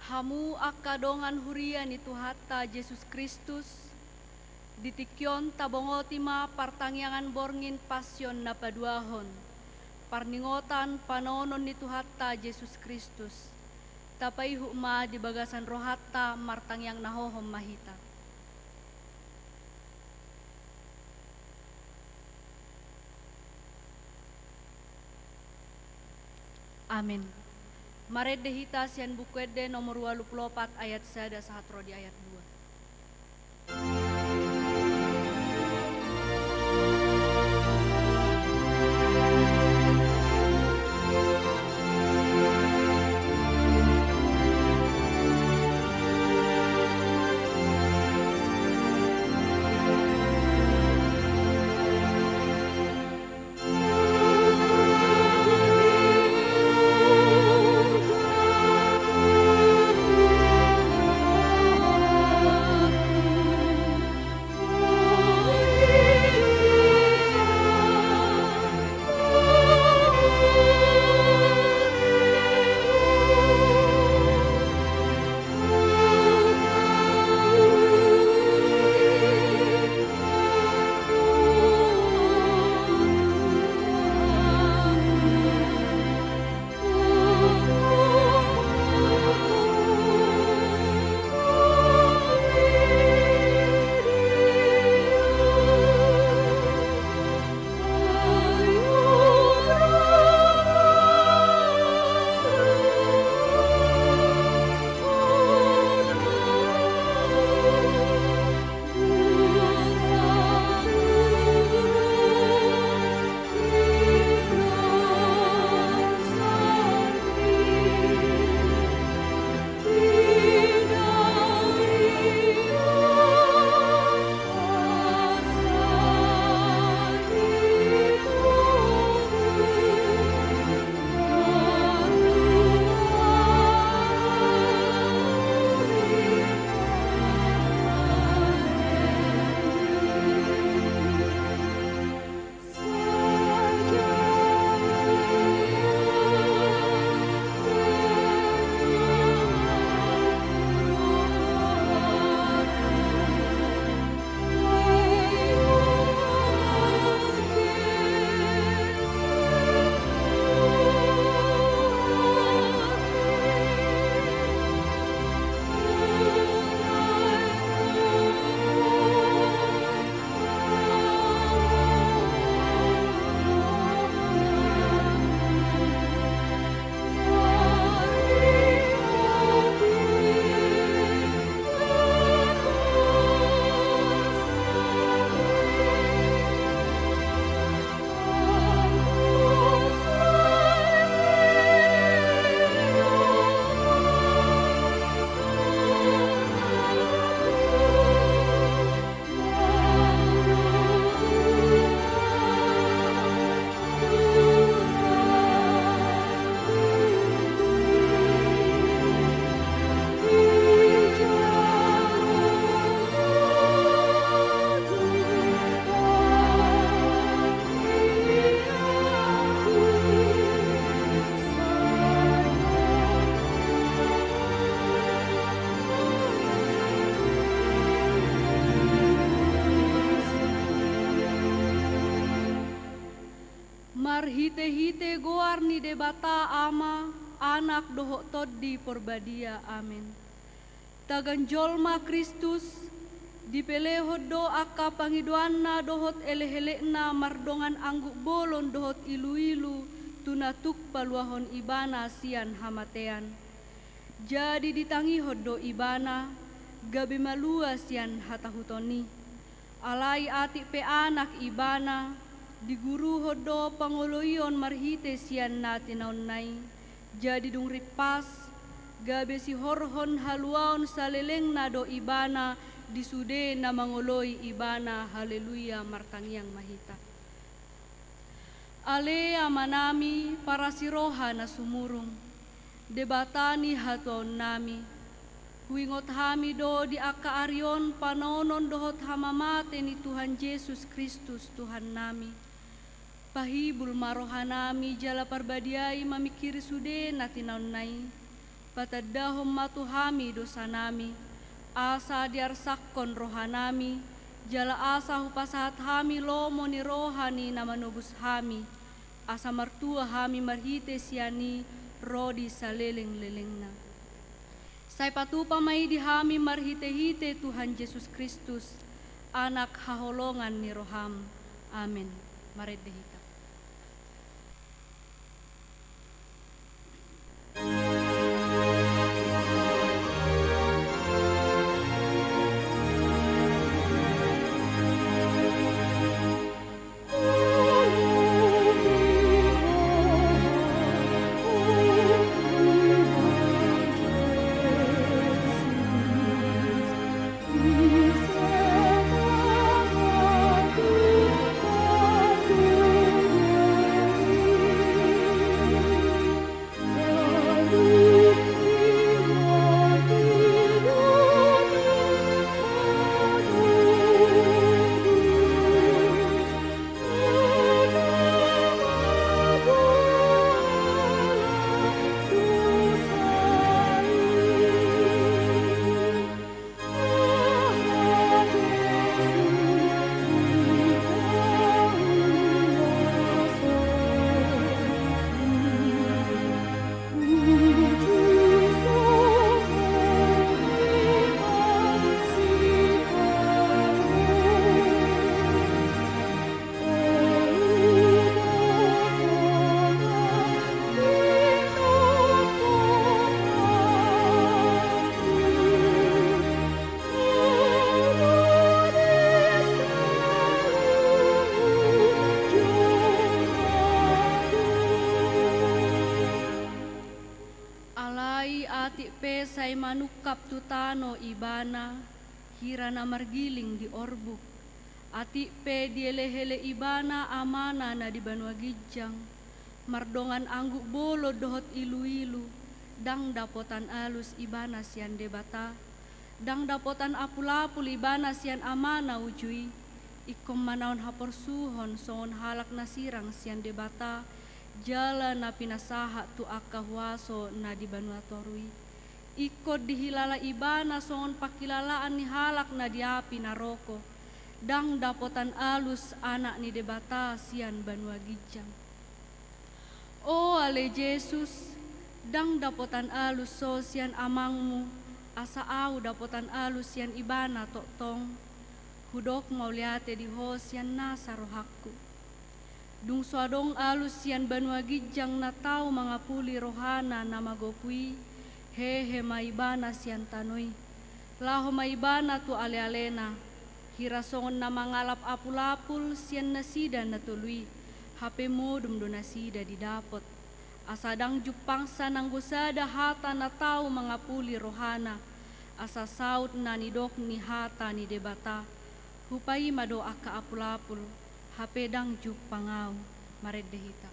Hamu akadongan hurian itu hatta Yesus Kristus, ditikyon tabongotima partangyangan borngin pasyon na paduahon, parningotan panonon itu hatta Yesus Kristus, tapai hukma di bagasan rohatta martangyang nahohom mahita. Amin. Mared dehita sian bukwede nomor 24 ayat 1 sahatro di ayat 2. Marhite-hite goar ni debata ama anak dohok toddi porbadia amin. Taganjolma Kristus dipelehod do aka pangiduanna dohot elehelekna mardongan angguk bolon dohot ilu-ilu tunatuk paluahon ibana sian hamatean. Jadi ditangi hoddo ibana gabe malua sian hatahutoni. Alai atik pe anak ibana diguru hodo pangoloion marhite sian natinaon nai. Jadi dung ripas gabe si horhon haluaon saleleng nado ibana disude na mangoloi ibana haleluya martangyang mahita. Ale amanami para siroha na sumurung debatani hatuon nami. Huingot hami do di aka arion panonon dohot hamamate ni Tuhan Yesus Kristus Tuhan nami. Pahibul marohanami jala parbadiai mamikiri sude natinaon nai. patadahom matuhami dosa nami, asa diarsakkon rohanami, jala asa hupasahat hami lomo ni rohani na manubus hami, asa martua hami marhite siani rodi sa leleng-lelengna. Say patupa may di hami marhite-hite Tuhan Yesus Kristus, anak haholongan ni roham. Amen. Maredehika. Say manukap tutano ibana, hirana margiling di orbuk. Ati pe dielehele ibana amana na di Banua Gijang. Mardongan angguk bolo dohot ilu-ilu, dang dapotan alus ibana sian debata. Dang dapotan apul-apul ibana sian amana ujui. Ikom manaon hapor suhon songon halak nasirang sian debata. Jala na pinasaha tu akahuaso na di Banua Torui. Ikod dihilala ibana songon pakilalaan ni halak na diapi naroko. Dang dapotan alus anak ni debata sian Banua Gijang. O ale Yesus, dang dapotan alus so sian amangmu, asa au dapotan alus sian ibana totong. Hudok mauliate di ho sian nasa rohakku. Dung suadong alus sian Banua Gijang na tau mangapuli rohana na magopui. Hehe maibana sian tanoi, laho maibana tu ale-alena, hirasongon na mangalap apul-apul sian nasida na tului, hape modum do nasida didapot. Asadang jupangsa nang gusada hata na tau mangapuli rohana, asa saut na nidok ni hata ni debata, hupai madoa ka apul-apul, hape dang jupangau, maredehita.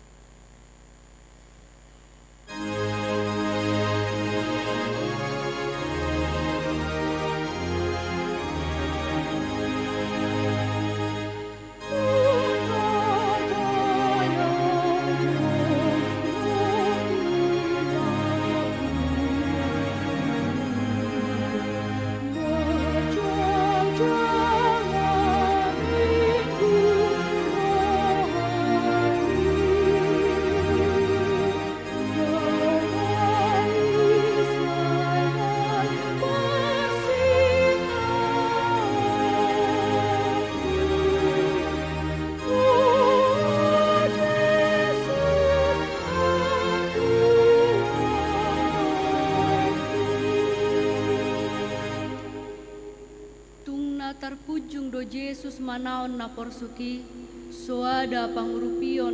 Tarpujung do Yesus manaon na porsuki, soada pangurupion,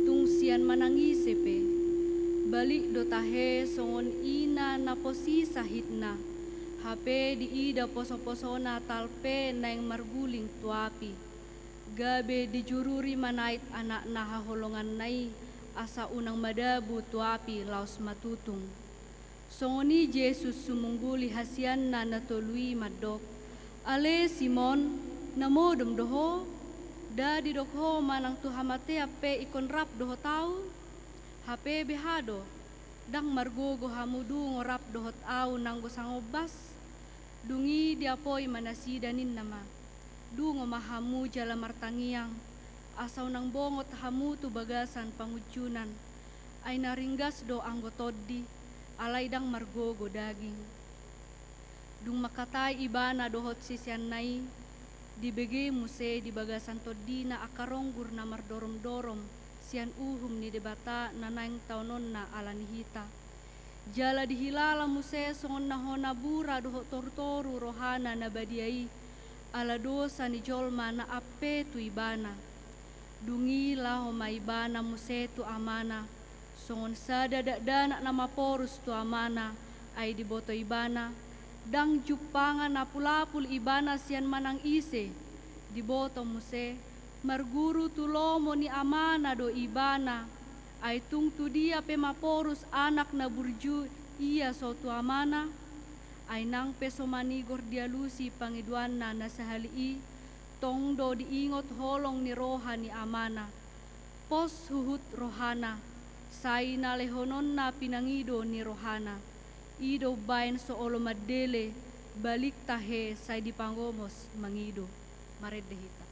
tung sian manangisepe, balik do tahe songon ina na posi sahitna, hape di ida poso-posona talpe na yang marguling tuapi, gabe dijururi manait anak na haholongan nai, asa unang madabu tuapi laos matutung. Songoni Yesus sumungguli hasian na natului madok, ale Simon namodom doho da di dokho manang tu hamate ape ikon rap doho tau hape behado dang margogo hamudu ngorap dohot au nanggo sangobas, dungi diapoi manasidanin nama, du ngomahamu jala martangiang, asau nang bongot hamu tu bagasan pangujunan, ay naringgas do anggotodi, alay dang margogo daging. Dung makatay ibana dohot sisian nai, dibege muse di bagasan todi na akaronggur na mardorom-dorom, sian uhum ni debata nanang taunon na alanihita. Jala dihilala muse songon na hona bura dohot toru-toru rohana na badiai, ala dosa ni jolma na ape tu ibana. Dungi laho maibana muse tu amana, songon sada dakdana na maporus tu amana, ay diboto ibana, dang jupangan na pulapul ibana sian manang ise, diboto muse, marguru tulomo ni amana do ibana, ay tungtu dia pe maporus anak na burju iya so tu amana, ay nang peso manigor dialusi pangiduan na nasahali tongdo diingot holong ni rohani amana, pos huhut rohana, say na lehonon na pinangido ni rohana, ido bain so olo madele, balik tahe say dipanggomos mangido, maredehita.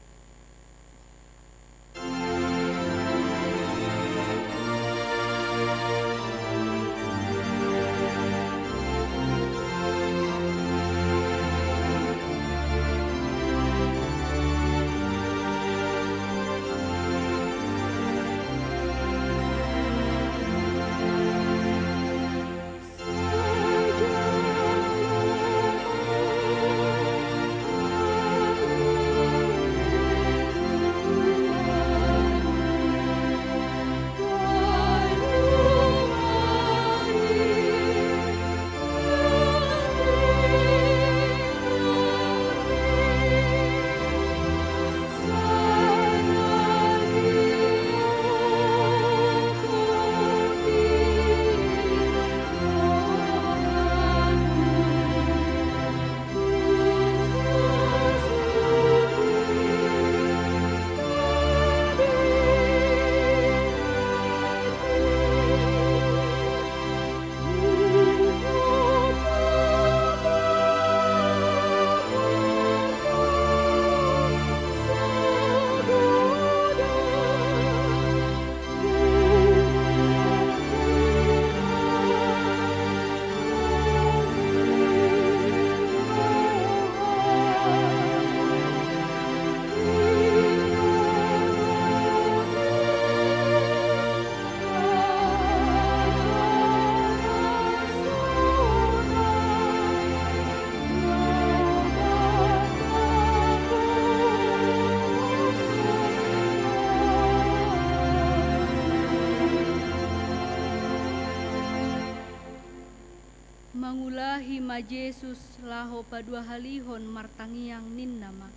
Mangulahi ma Jesus laho padua halihon martangiang nin nama.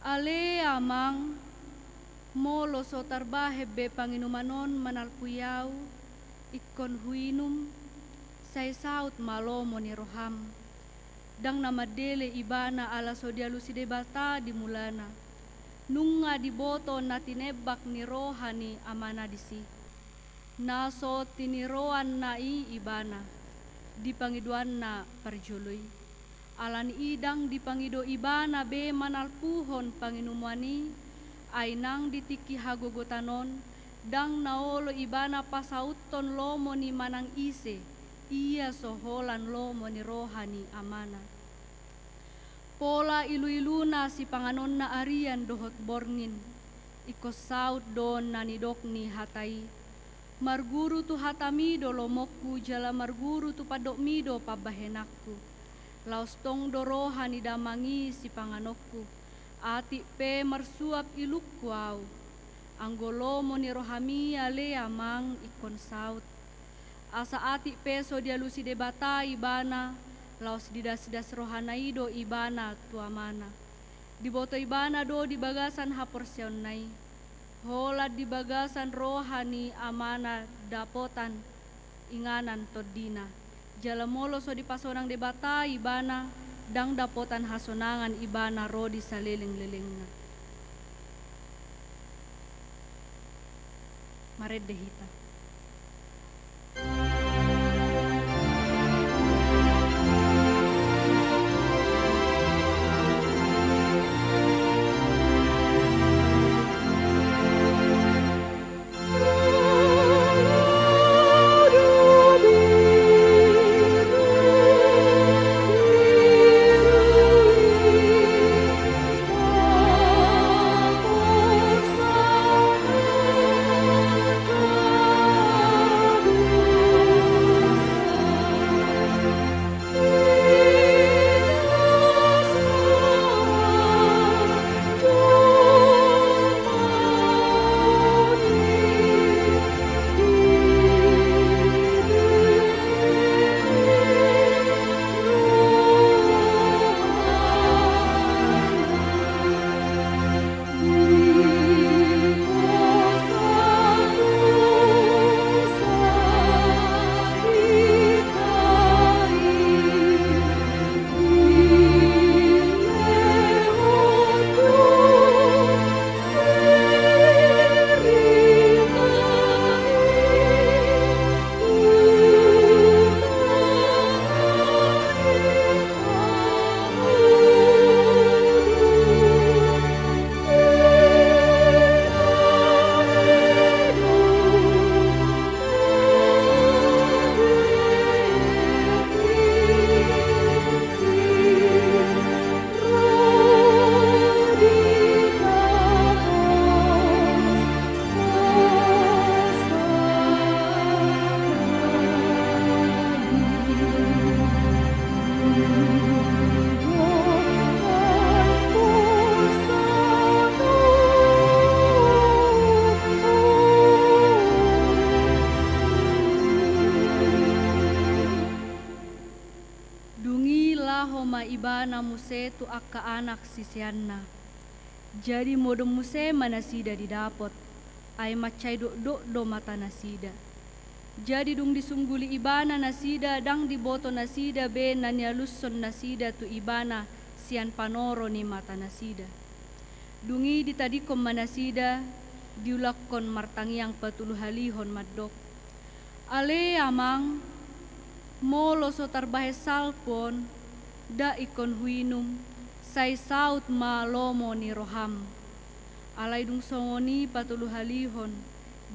Ale amang molo so tarbahe be panginumanon manalpuyau ikon huinum say saut malomo ni roham. Dang namadele ibana ala so dialusi debata di mulana. Nunga diboto na tinebak ni rohani amana disi. Naso tiniroan na ibana. Dipangiduan na parjoloy. Alan idang dipangido ibana be manalpuhon panginumwani ay nang ditiki hagogotanon dang naolo ibana pasauton lomo ni manang ise iya soholan lomo ni rohani amana. Pola ilu-iluna si panganon na arian dohot borngin ikos saut don nanidok ni hatai. Marguru tu hatamido lomokku jala marguru tu padokmido pabahenakku. Laos tong doroha ni damangi si panganokku. Ati pe marsuap ilukku au. Anggolomo ni rohami ale amang ikon saut. Asa ati pe so dialusi debata ibana. Laos didas-das rohanaido ibana tuamana. Diboto ibana do di bagasan haporsion nai. Hola di bagasan rohani amana dapotan inganan todina. Jalamolo so di pasonang debata ibana dang dapotan hasonangan ibana rodi sa leleng-lelengna. Maredehita. na muse tu akka anak sisianna. Jadi modom muse manasida didapot, ay macay do mata nasida. Jadi dung disungguli ibana nasida dang diboto nasida be nanialusson nasida tu ibana sian panoro ni mata nasida. Dungi ditadikom manasida diulakkon martangiang patuluhalihon maddok. Ale amang molo so tarbahe salpon da ikon huinum say saut ma lomo ni roham. Alay dung songoni patuluhalihon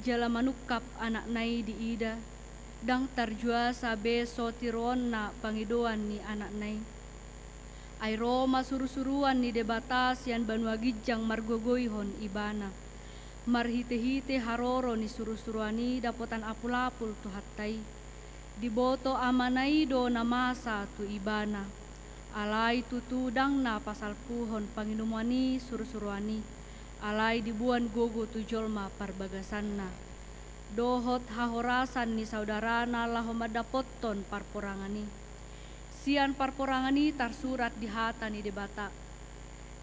jala manukap anak nai di ida dang tarjua sabe so tiron na pangidoan ni anak nai. Ay Roma suru-suruan ni debata sian banua gijang margogoihon ibana. Marhite-hite haroro ni suru-suruani dapotan apul-apul tu hattai. Diboto amanai do na masa tu ibana. Alay tutudang na pasal puhon panginumani suru-suruani. Alay dibuan gogo tu jolma parbagasanna. Dohot hahorasan ni saudarana laho madapoton parporangani. Sian parporangani tarsurat di hata ni debata.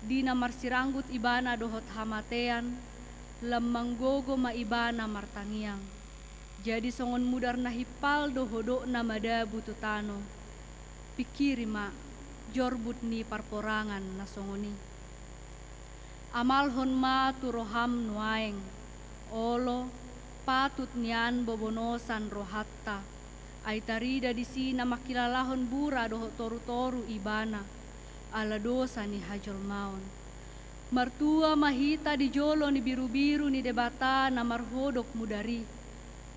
Dina marsiranggut ibana dohot hamatean, lemang gogo ma ibana martangiang. Jadi songon mudar na hipal dohodo na madabu tutano. Pikiri ma, jorbut ni parporangan na songoni. Amalhon ma turoham nuaeng, olo patut nian bobonosan rohatta, ay tarida disi na makilalahon bura doho toru-toru ibana, ala dosa ni hajol maon. Martua mahita di jolo ni biru-biru ni debata na marhodok mudari,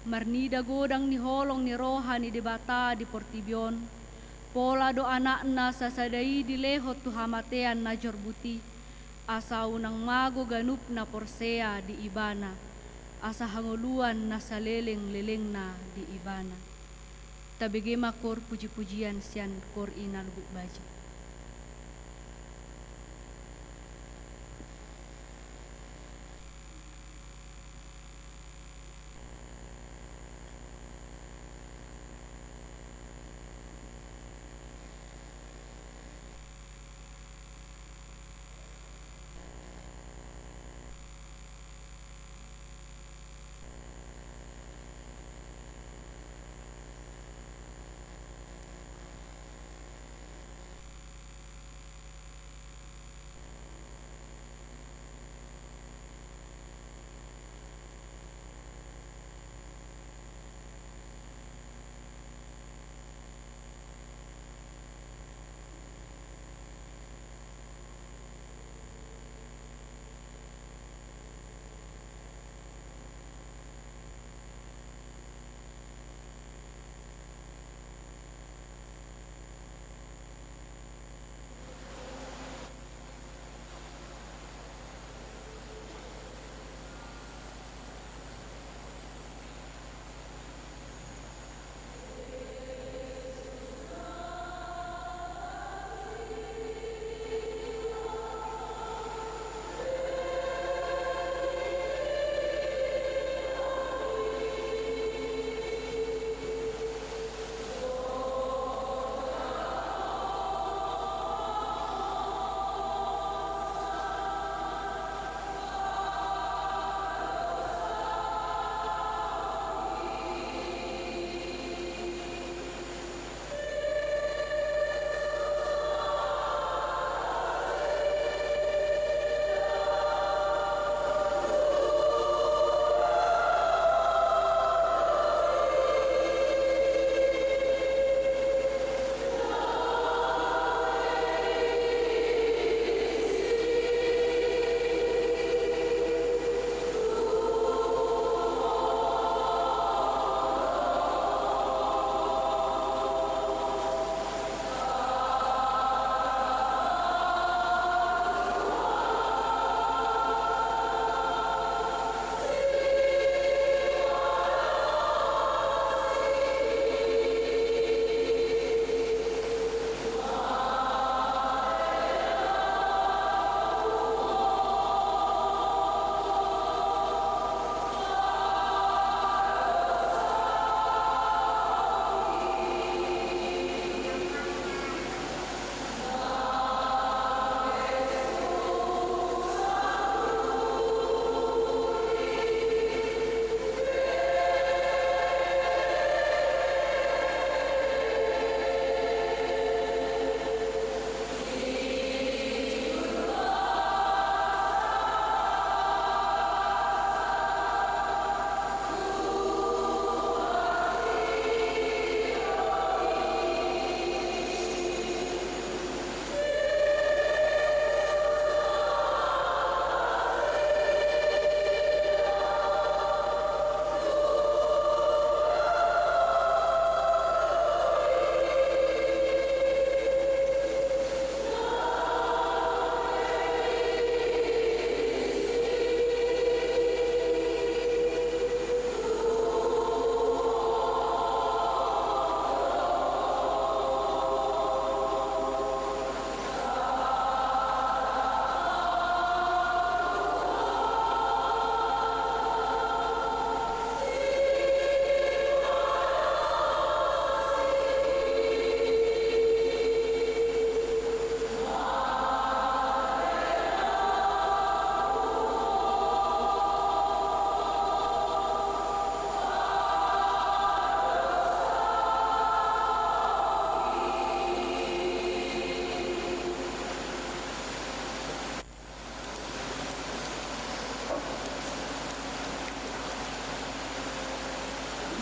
marnida godang ni holong ni roha ni debata di portibion, pola do anakna sasadai di lehot tu hamatean na jorbuti, asa unang mago ganup na porsea di ibana, asa hanguluan na saleleng-leleng na di ibana. Tabege makor puji-pujian sian kor inalgu baji.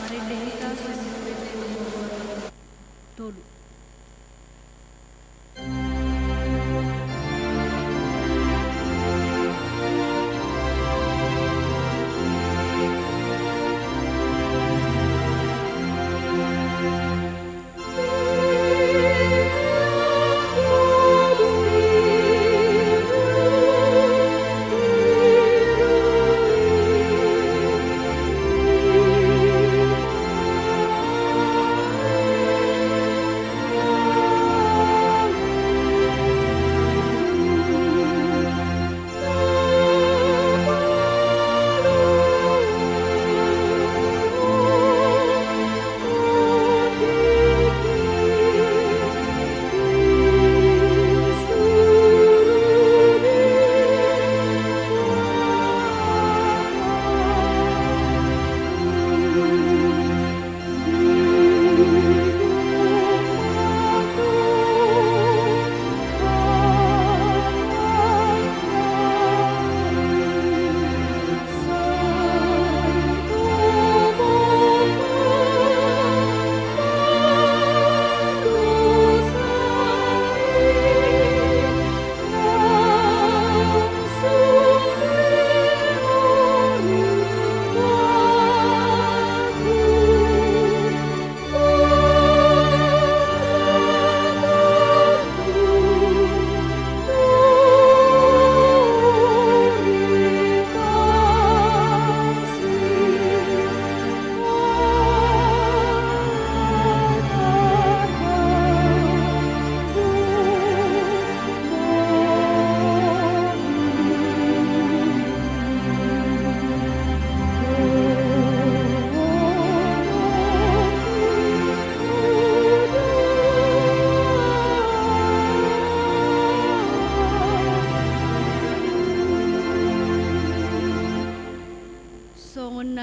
Marende hita sesibete todo.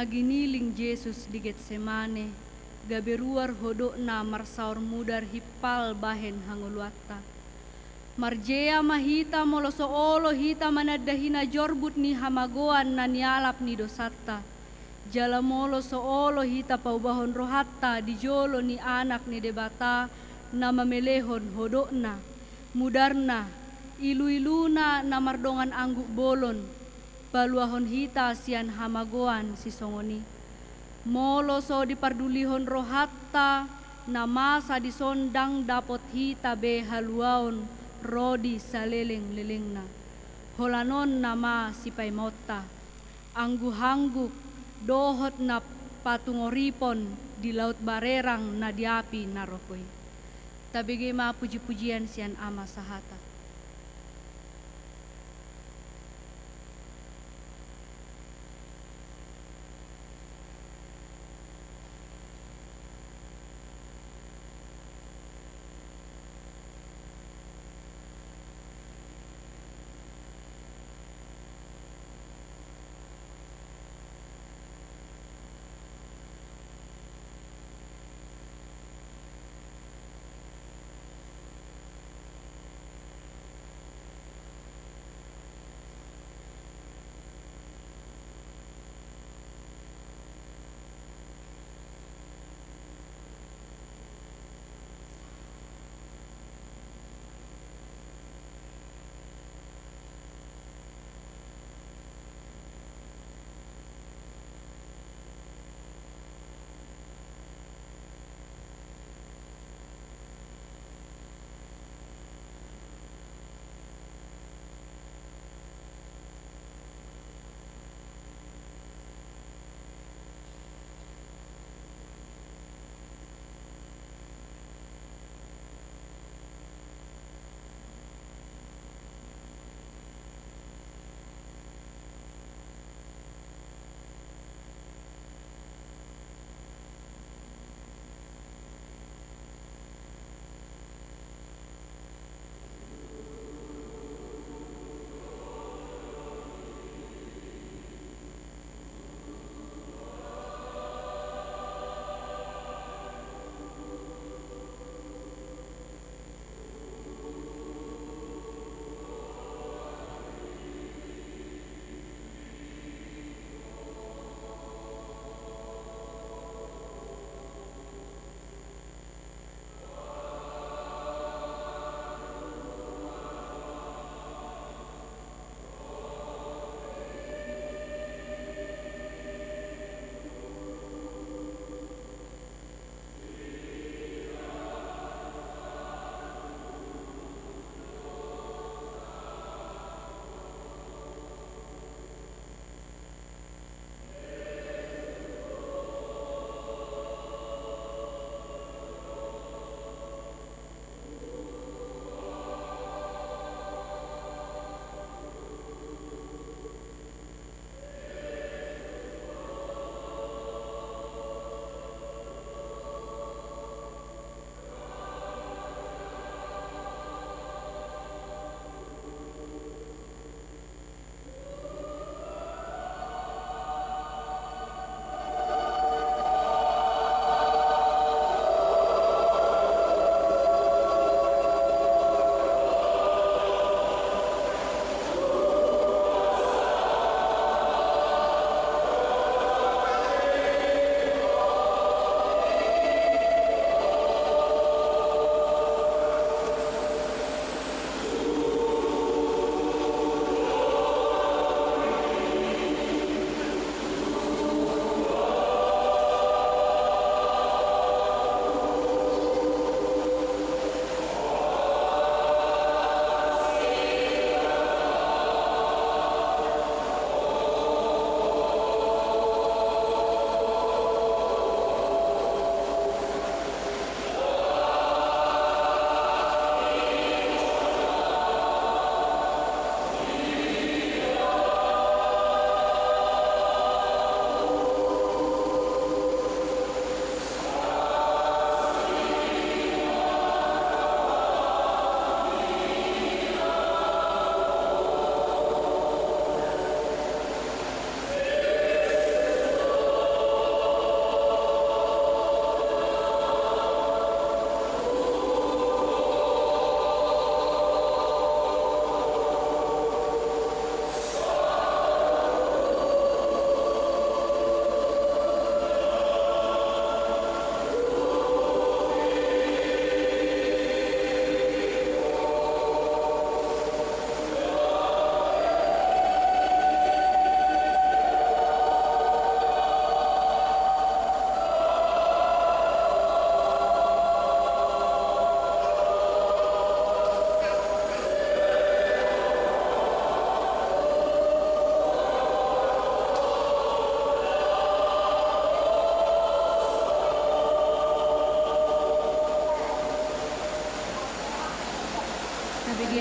Naginiling Jesus di Getsemane, gaberuar hodok na marsaur mudar hipal bahen hanguluatta. Marjea mahita moloso olo hita manadahina jorbut ni hamagoan na nialap ni dosatta. Jala moloso olo hita paubahon rohatta di jolo ni anak ni debata na mamelehon hodok na. Mudarna, ilu-iluna na mardongan angguk bolon. Baluahon hita sian hamagoan si songoni. Moloso dipardulihon rohatta na masa disondang dapot hita be haluaon rodi saleleng-lelengna. Holanon nama si paimota. Anggu-hangguk dohot na patungoripon di laut barerang na diapi narokoy. Tabigi ma puji-pujian sian ama sahata.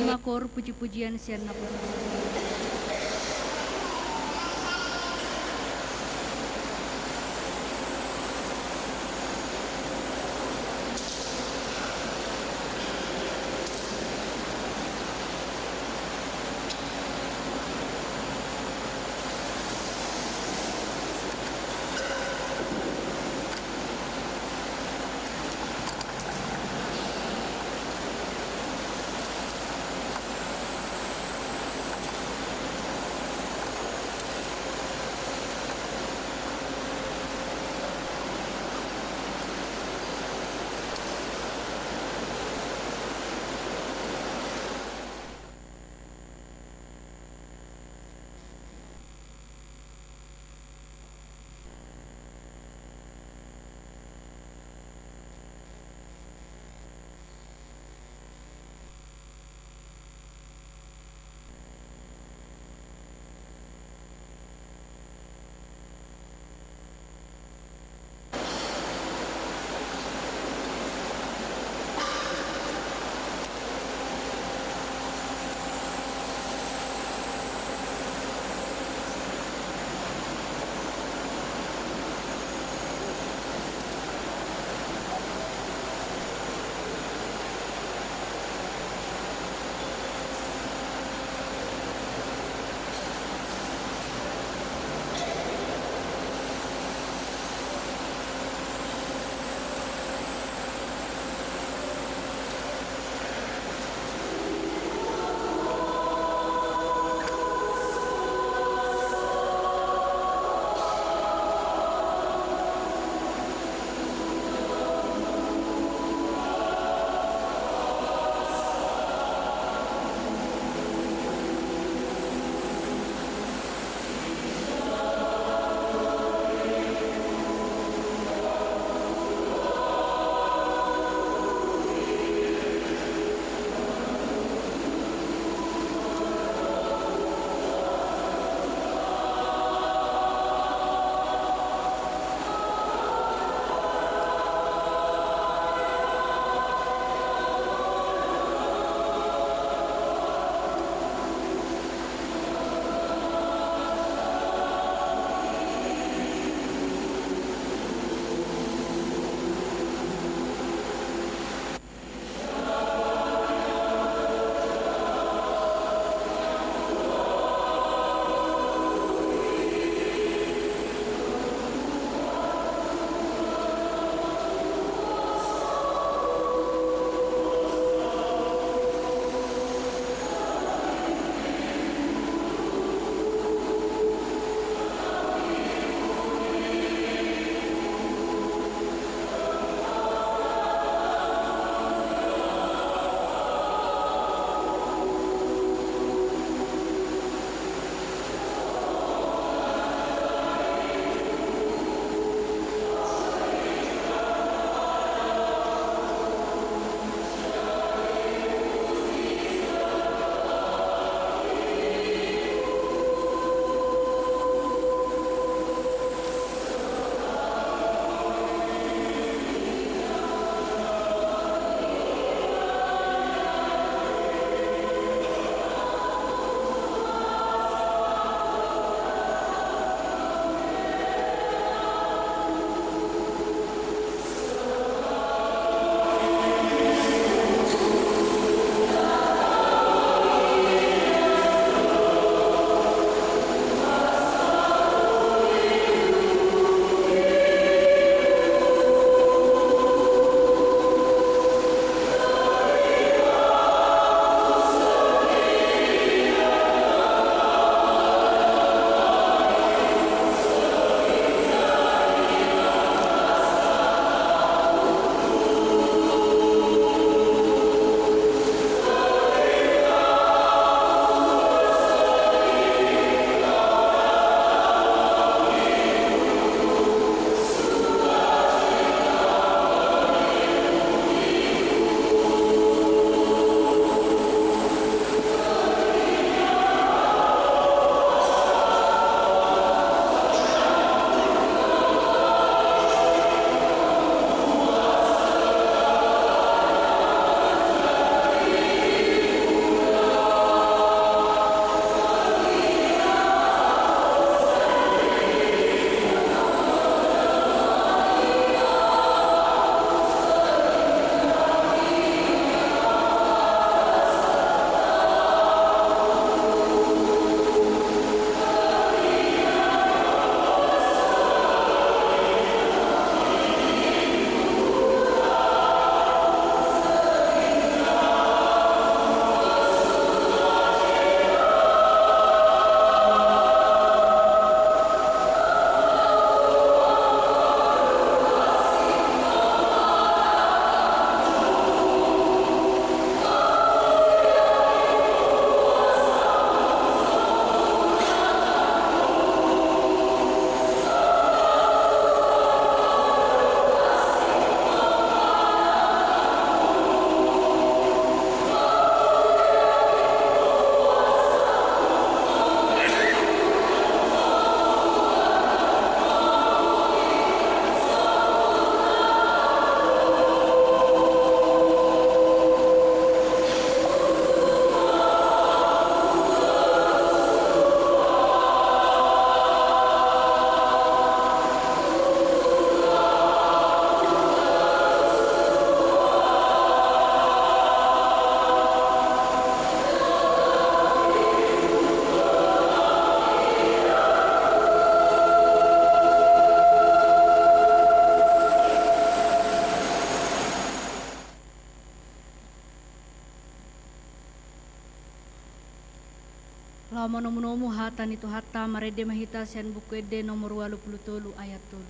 makor puji-pujian sian napus. Lama nomu hatan itu hatta marede mahita sian buku ede nomor 83 ayat 3.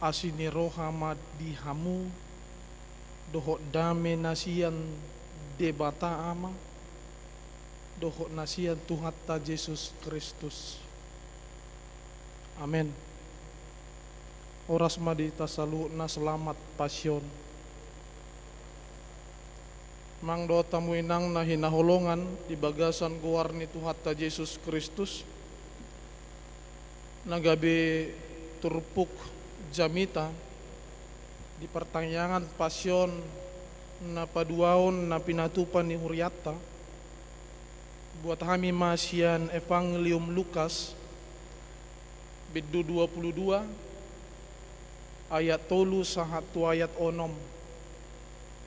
Asini rohama dihamu dohok dame nasian debata ama dohok nasian Tuhatta Yesus Kristus. Amin. Oras madita saluna selamat pasyon. Mang do tamu inang na hinaholongan di bagasan guarni Tuhatta Yesus Kristus. Nagabe turpuk jamita di pertanyaan pasyon na paduaon na pinatupan ni Huriata buat kami masian Evangelium Lukas bidu 22 ayat 3 sahatu ayat 6.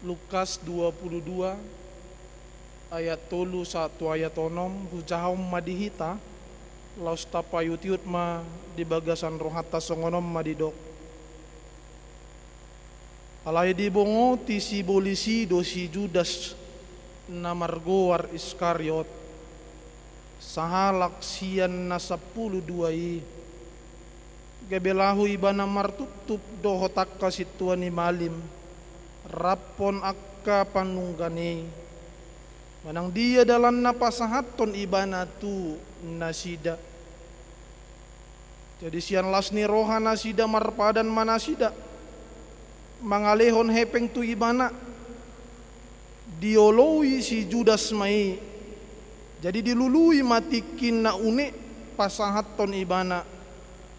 Lukas 22 ayat 3 satu ayat 6 hujahom madihita laus tapayutiut ma di bagasan rohata songonom madidok. Alai dibongo ti si bolisi do si Judas namargoar Iskariot sahalak sian na 12 gabelahu ibana martutup do hotak kasituan ni malim rapon akka panunggani manang dia dalam napasahaton ibana tu nasida. Jadi sian lasni roha nasida marpadan manasida mangalehon hepeng tu ibana dioloi si Judas mai jadi dilului matikin na une pasahaton ibana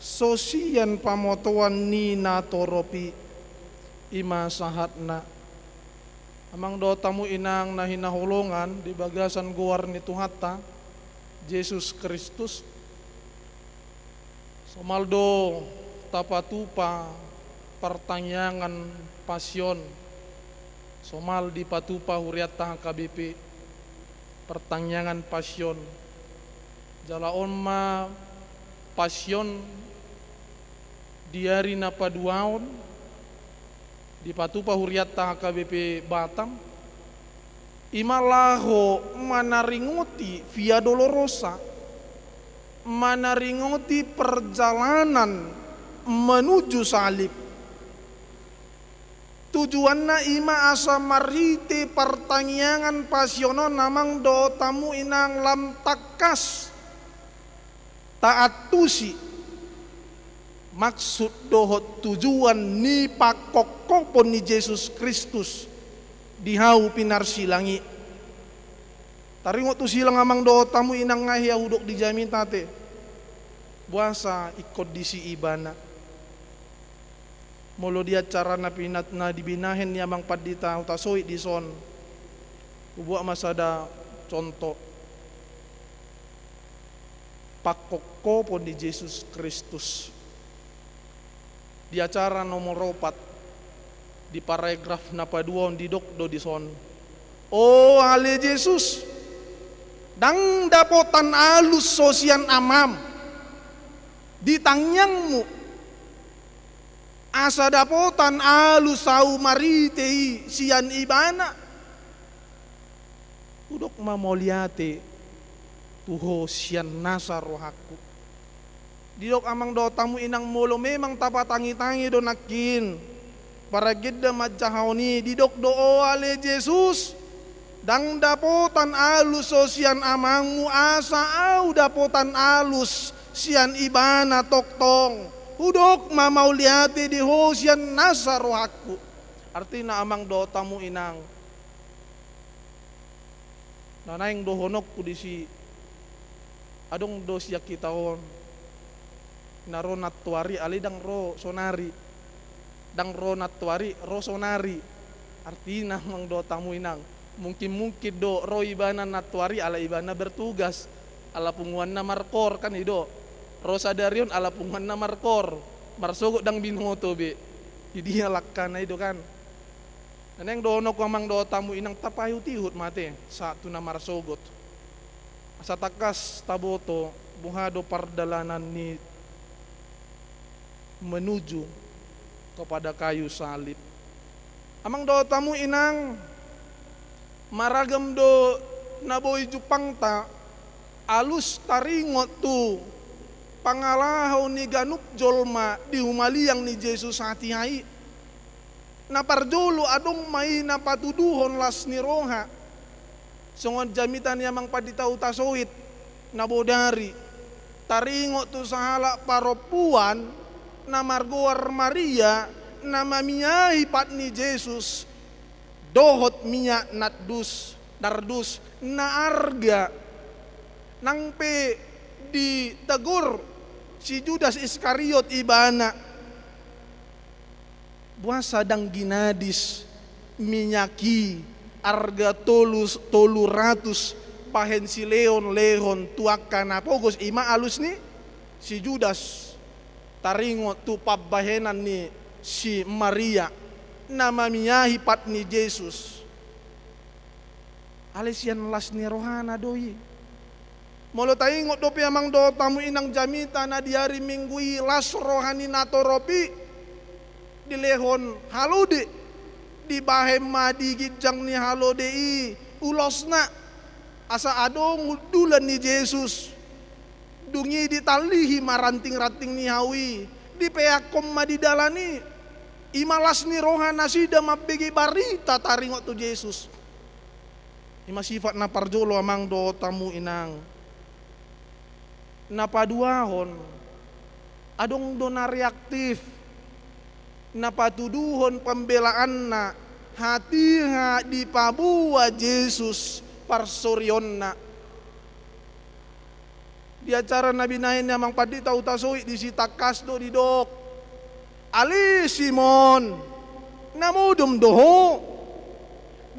sosian pamotoan ni na toropi ima sahatna amang do tamu inang na hinaholongan di bagasan guar ni Tuhatta Yesus Kristus somaldo tapatupa pertanyaan pasyon somal di patupa huriata KBP pertanyaan pasyon jalaon ma pasyon diari na paduaon di patupa huriata KBP Batam imalaho manaringoti via dolorosa manaringoti perjalanan menuju salib. Tujuanna ima asa marite pertanyaan pasiono namang do tamu inang lam takas taat tusi maksud dohot tujuan ni pakokopon ni Yesus Kristus dihau pinar silangi. Taringot tu silang amang dohot tamu inang ngahi hudok di jamin tate. Buasa ikut disi ibana. Molo dia cara na pinat na dibinahin ni amang padita utasoi di son. Ubuak masada contoh pakokopon di Yesus Kristus. Di acara nomor 4 di paragraf napaduon di dokdo di son. Oh ale Yesus, dang dapotan alus sosian amam di tangyangmu asa dapotan alus sau maritei sian ibana udok mamoliate tuho sian nasa rohaku. Didok amang do tamu inang molo memang tapa tangi-tangi do nakin. Para geda majahoni didok do ale Yesus. Dang dapotan alus sosian amangmu asa au dapotan alus sian ibana toktong. Udok mamau liate di hosian nasa rohaku. Artinya amang do tamu inang. Nanaing do honok kudisi. Adong do siya kitahon. Naro natuari ali dang ro sonari. Dang ro natuari ro sonari. Artinya mang do tamu inang. Mungkin do ro ibana natuari ala ibana bertugas. Ala punguan na markor kan ido. Ro sadarion ala punguan na markor. Marsogo dang binoto be. Jadi halakkan na ido kan. Naneng do no mang do tamu inang tapayu tihut mate. Satu na marsogot. Asa takas taboto buhado pardalanan ni menuju kepada kayu salib. Amang do tamu inang maragam do naboy jupang ta alus taringot tu pangalahaw ni ganup jolma di humaliang ni Yesus hatihai naparjolo adong may napatuduhon las ni roha sungod jamitan yamang padita utasoit nabodari taringot tu sahala paropuan na margoar Maria na mamiyahi pat ni Jesus dohot minyak nardus na arga nang pe ditegur si Judas Iskariot ibana buasa dang ginadis minyaki arga toluratus pahen si lehon tuaka na pogos ima alus ni si Judas taringot tu pabahenan ni si Maria na mamiyahi pat ni Jesus. Alesian las ni rohana doi. Molo taingot do piamang do tamu inang jamita na di hari minggui las rohani natoropi di lehon halode di bahem madi gijang ni halode i ulosna asa adong udulan ni Jesus. Dungi ditalihi maranting-ranting ni hawi di peakom madidalani imalas ni rohana sida mabigi barita taringot tu Yesus ima sifat na parjolo amang do tamu inang na paduahon adong do na reaktif na patuduhon pembelaan na hati ha di pabuwa Yesus parsoryon na di acara Nabi Nain yang padi tahu tasoi di sitakas do di dok ali Simon namudum doho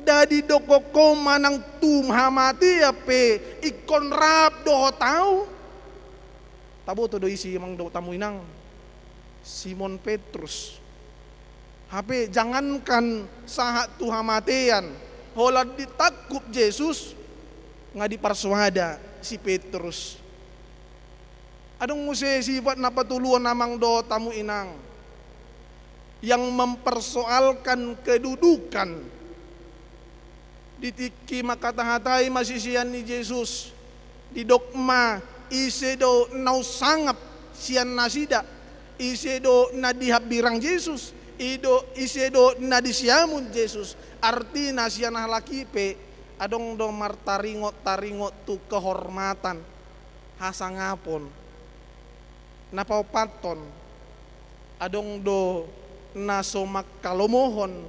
dadi dokoko manang tumhamati ape ikon rap doho tahu tabo to do isi mang do tamu inang Simon Petrus HP jangankan sahat tuhamatian holad ditakup Yesus ngadi parsuada si Petrus. Adong nguse sifat na patuluan namang do tamu inang yang mempersoalkan kedudukan ditiki makatahatai masisian ni Yesus di dogma isedo nau sangap sian nasida isedo na dihabirang Yesus isedo na disiamun Yesus arti nasian halakipe adong do martaringot tu kehormatan hasangapon napaupaton adong do nasomak kalomohon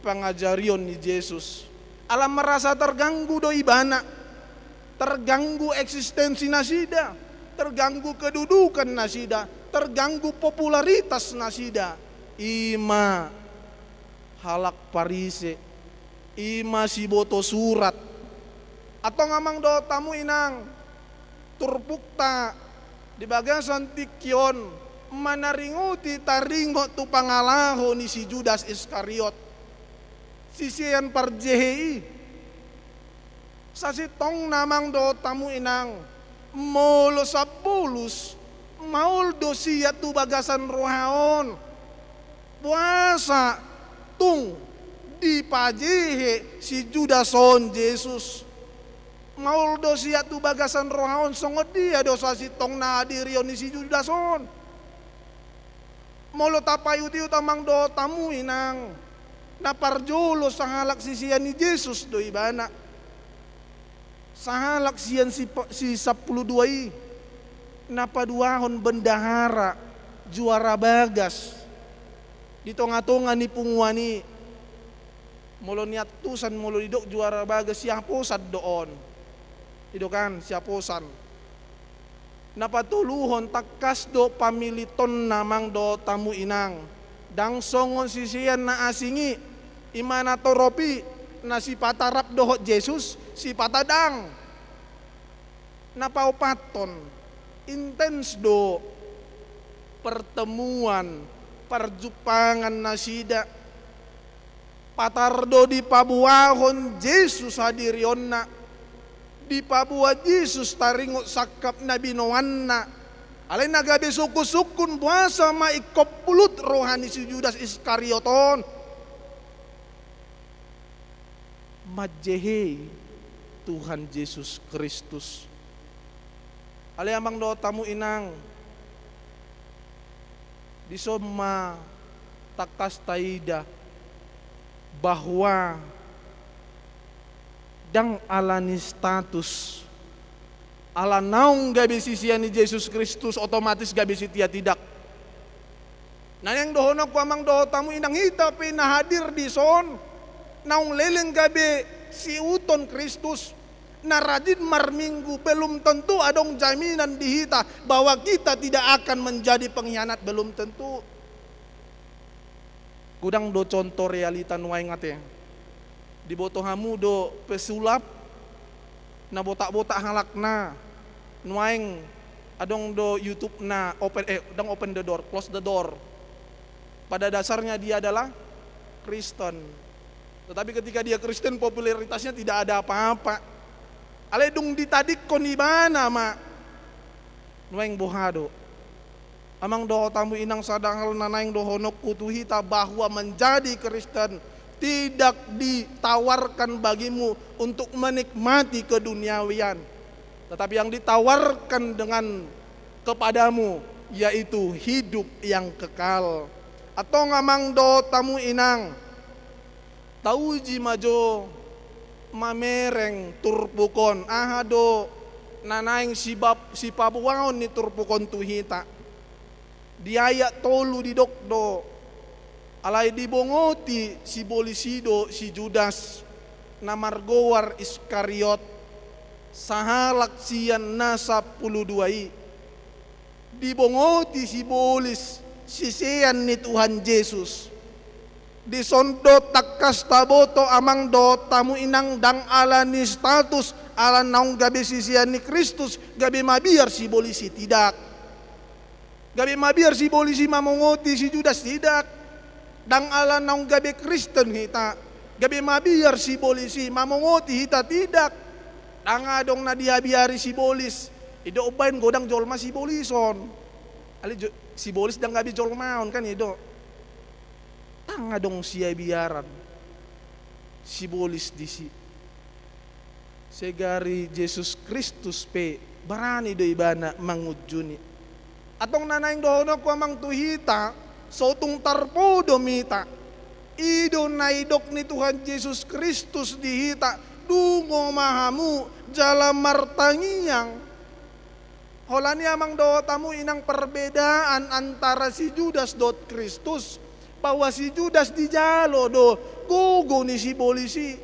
pangajarion ni Yesus. Alam merasa terganggu do ibana, terganggu eksistensi nasida, terganggu kedudukan nasida, terganggu popularitas nasida. Ima halak parise, ima si boto surat, atau ngamang do tamu inang turpukta di bagian santikyon manaringuti taringo tu pangalaho ni si Judas Iskariot, sisian parjehi sasitong namang do tamu inang molo sapulus maul dosia tu bagasan rohaon puasa tung di pajehe si Judason Yesus maul dosia tu bagasan rohaon songot dia dosa si tong na dirion ni si Judason molo tapayuti utamang do tamu inang naparjolo sa halak sisian ni Yesus do ibana sa halak sian si 12 napaduahon bendahara juara bagas di tonga-tonga ni pungwani molo niatusan molo didok juara bagas siaposad doon idokan siaposan napatuluhon takas do pamiliton namang do tamu inang dang songon sisian na asingi imana toropi na si patarap dohot Yesus si patadang napaupaton intens do pertemuan parjupangan nasida patardo di pabuahon Yesus hadirionna di pabuah Yesus taringot sakap na binoanna alay nagabi suku-sukun puasa maikop pulut rohani si Judas Iskarioton majehe Tuhan Yesus Kristus alay amang do tamu inang di soma takas taida bahwa dang alani status ala naung gabi sisian ni Yesus Kristus otomatis gabi sitia tidak na yang dohona ko amang do tamu inang hita pinahadir di son naung leleng gabi si uton Kristus na rajin marminggu belum tentu adong jaminan di hita bahwa kita tidak akan menjadi pengkhianat belum tentu kudang do contoh realita nuai ngate di botohamu do pesulap na botak-botak halakna nuaing adong do YouTube na open the door close the door pada dasarnya dia adalah Kristen tetapi ketika dia Kristen popularitasnya tidak ada apa-apa aledung ditadik konibana ma nueng bohado amang doho tamu inang sadang nanaing dohonok kutuhita bahwa menjadi Kristen tidak ditawarkan bagimu untuk menikmati keduniawian tetapi yang ditawarkan dengan kepadamu yaitu hidup yang kekal atau ngamang doho tamu inang tauji majo mamereng turpukon ahado nanaing si pabuaon ni turpukon tuhita diaya tolu di dokdo alay dibongoti si bolisido si Judas namargowar Iskariot sahalak sian nasa 12 dibongoti si bolis sisian ni Tuhan Yesus disondo takas taboto amang do tamu inang dang alani status ala naung gabi sisian ni Kristus gabi mabiar si bolisi tidak gabi mabiar si bolisi mamongoti si Judas tidak dang ala naung gabi Kristen hita gabi mabiar si bolisi mamongoti hita tidak dang adong na diabiari si bolis ido ubain godang jolma si bolison ali si bolis dang gabi jolmaon kan ido tanga dong siya biaran si bolis disi segari Yesus Kristus pe barani do ibana mangujuni atong nanaing dohono ko amang tuhita sotong tarpo domita ido naidok ni Tuhan Yesus Kristus dihita dungo mahamu jala martangiyang Holani amang do tamu inang perbedaan antara si Judas dot Kristus, bahwa si Judas di jalo do gogo ni si polisi.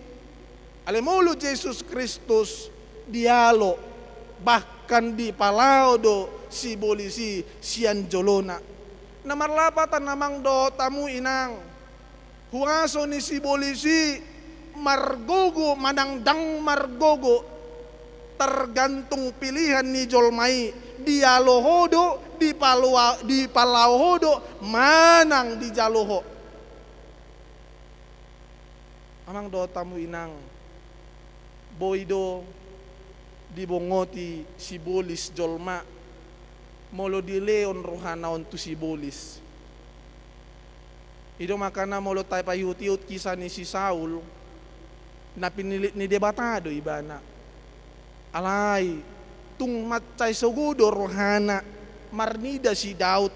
Alemolo Yesus Kristus dialo bahkan di palao do si polisi sian jolona. Namarlapatan namang do tamu inang huaso ni si polisi margogo manangdang margogo, tergantung pilihan ni jolmai dialohodo di palahodo manang di jaloho. Amang do tamu inang boido dibongoti si bolis jolma molo di leon rohanaon tu si bolis. Ido makana molo tay payutiut kisah ni si Saul na pinilit ni debatado ibana. Alay tung matcay sogudo rohana marnida si Daud.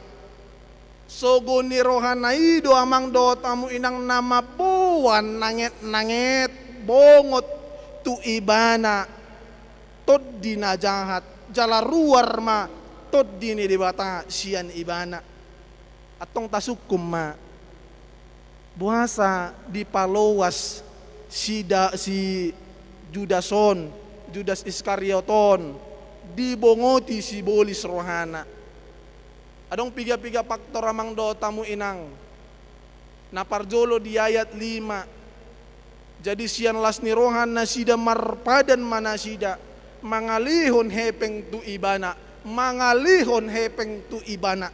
Sogo ni rohana ido amang do tamu inang nama buwan nanget bongot tu ibana tod di najahat jala ruar ma tod di ni debata sian ibana atong tasukum ma buasa di palowas si Judas Iskarioton dibongoti si bolis rohana. Adong piga-piga faktor amang do tamu inang naparjolo di ayat 5. Jadi sian las ni rohana sida marpadan manasida mangalihon hepeng tu ibana, mangalihon hepeng tu ibana.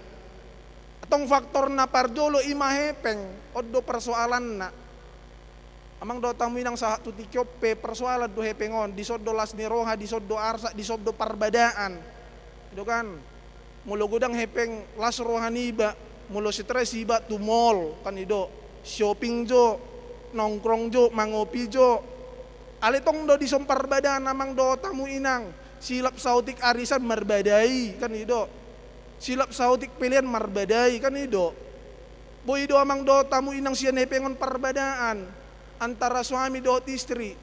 Atong faktor na parjolo ima hepeng oddo persoalan na amang do tamu inang sa tutikyope persoalan do hepengon disoddo las ni roha disoddo arsa disoddo parbadaan itu kan mulo gudang hepeng las rohaniba mulo stres iba tu mall kan ido shopping jo nongkrong jo mangopi jo alitong do disom parbadaan amang do tamu inang silap sautik arisan marbadai kan ido silap sautik pilihan marbadai kan ido boy do amang do tamu inang sian hepengon parbadaan antara suami do istri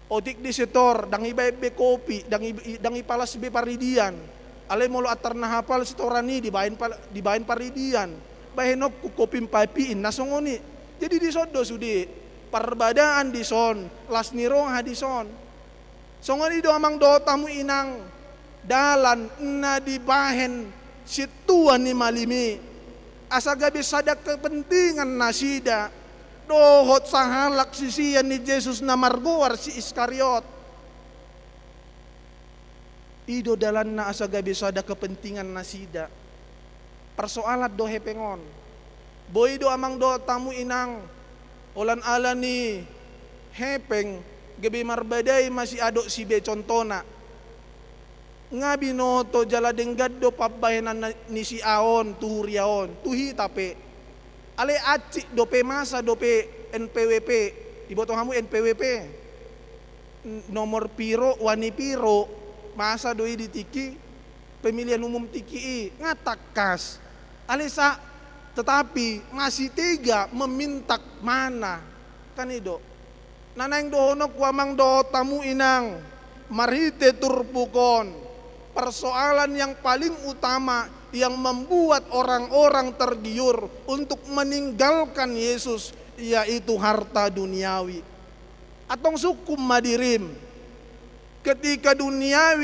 otik di setor dang ibae be kopi dang ipalas be paridian ale molo atar na hafal setorani dibain paridian bahenok ku kopim papiin nasongoni jadi disodo sudi parbadaan dison las niroha dison songoni do amang do tamu inang dalan na dibahen situan ni malimi asa gabi sadak kepentingan nasida dohot sahalak sisian ni Yesus na marguar si Iskariot. Ido dalan na asa gabi sada kepentingan nasida. Persoalan do hepengon. Boy do amang do tamu inang. Olan ala ni hepeng gabi marbadai masih adok si be contona. Nga binoto jala denggad do pabayanan ni si aon tuhuriaon tuhi tape. Ale acik dope masa dope NPWP iboto hamu NPWP nomor piro wani piro masa doi ditiki pemilihan umum tiki ngatakas alisa tetapi masih tiga memintak mana kan ido nanang dohonok wamang do tamu inang marite turpukon persoalan yang paling utama yang membuat orang-orang tergiur untuk meninggalkan Yesus yaitu harta duniawi. Atong sukum madirim. Ketika dunia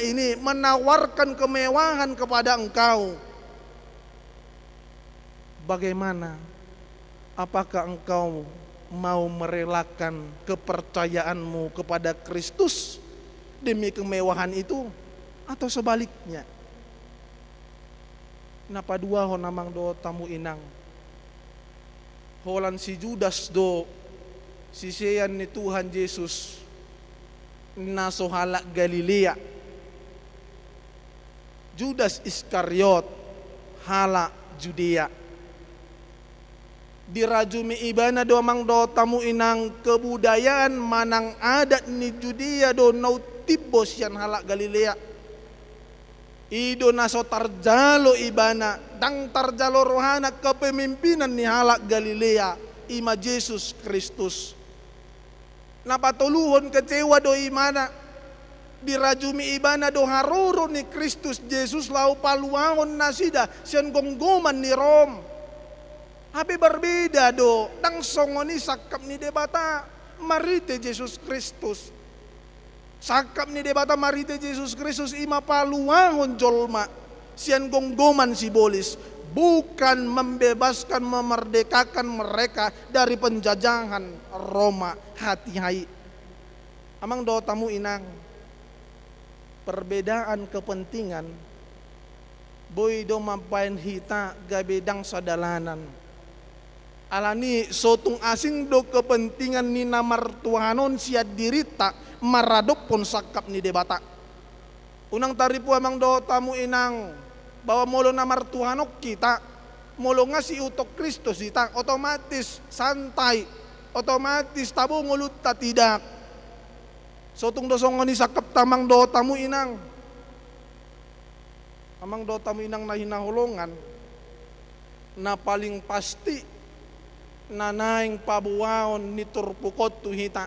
ini menawarkan kemewahan kepada engkau. Bagaimana? Apakah engkau mau merelakan kepercayaanmu kepada Kristus demi kemewahan itu atau sebaliknya? Napa dua ho namang do tamu inang holan si Judas do sisian ni Tuhan Yesus naso halak Galilea Judas Iskariot halak Judea dirajumi ibana do amang do tamu inang kebudayaan manang adat ni Judea do nautibos yan halak Galilea ido naso tarjalo ibana dang tarjalo rohana kepemimpinan ni halak Galilea ima Yesus Kristus napatuluhon kecewa do imana dirajumi ibana do haruru ni Kristus Yesus lau paluangon nasida sian gonggoman ni Rom. Tapi berbeda do, dang songoni sakap ni debata marite Yesus Kristus. Sakap ni debata marite Yesus Kristus ima paluangon jolma sian gonggoman sibolis, bukan membebaskan memerdekakan mereka dari penjajahan Roma. Hati-hati. Amang do tamu inang, perbedaan kepentingan boy do mampain hita gabedang sadalanan. Alani sotung asing do kepentingan ni namartuhanon siat dirita maradok pun sakap ni debata. Unang taripu amang do tamu inang bahwa molo namartuhanok kita, molo ngasih utok Kristus kita, otomatis santai, otomatis tabu ngulut ta tidak. Sotung dosongoni sakap tamang do tamu inang. Amang do tamu inang na hinahulungan na paling pasti nanaing pabuaon ni turpukot tu hita.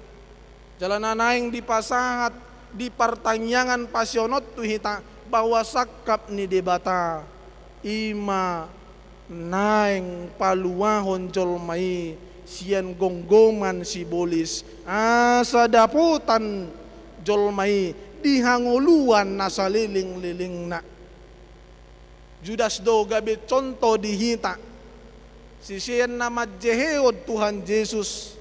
Jalan nanaing di pasahat di pertanyaan pasionot tu hita bahwa sakap ni debata ima naing paluahon jolmai sian gonggoman sibolis asa daputan jolmai dihanguluan nasaliling-liling na. Judas do gabe contoh dihita sisian nama jeheod Tuhan Yesus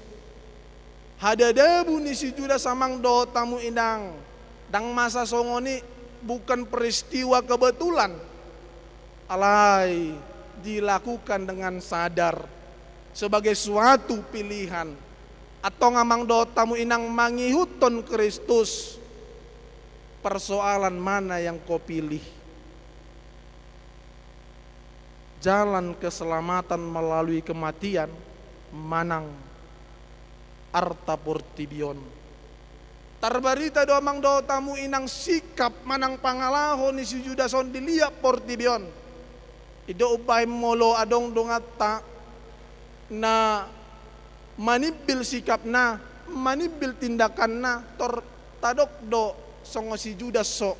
hadadabu ni si Judas samang do tamu inang dang masa songoni bukan peristiwa kebetulan, alai dilakukan dengan sadar sebagai suatu pilihan atau ngamang do tamu inang mangihuton Kristus. Persoalan mana yang kau pilih? Jalan keselamatan melalui kematian manang arta portibion. Tarbarita do amang do tamu inang sikap manang pangalahon ni si Judason diliap portibion. Ido upay molo adong dongata na manibil sikap na, manibil tindakan na, tor tadok do songo si Judas so.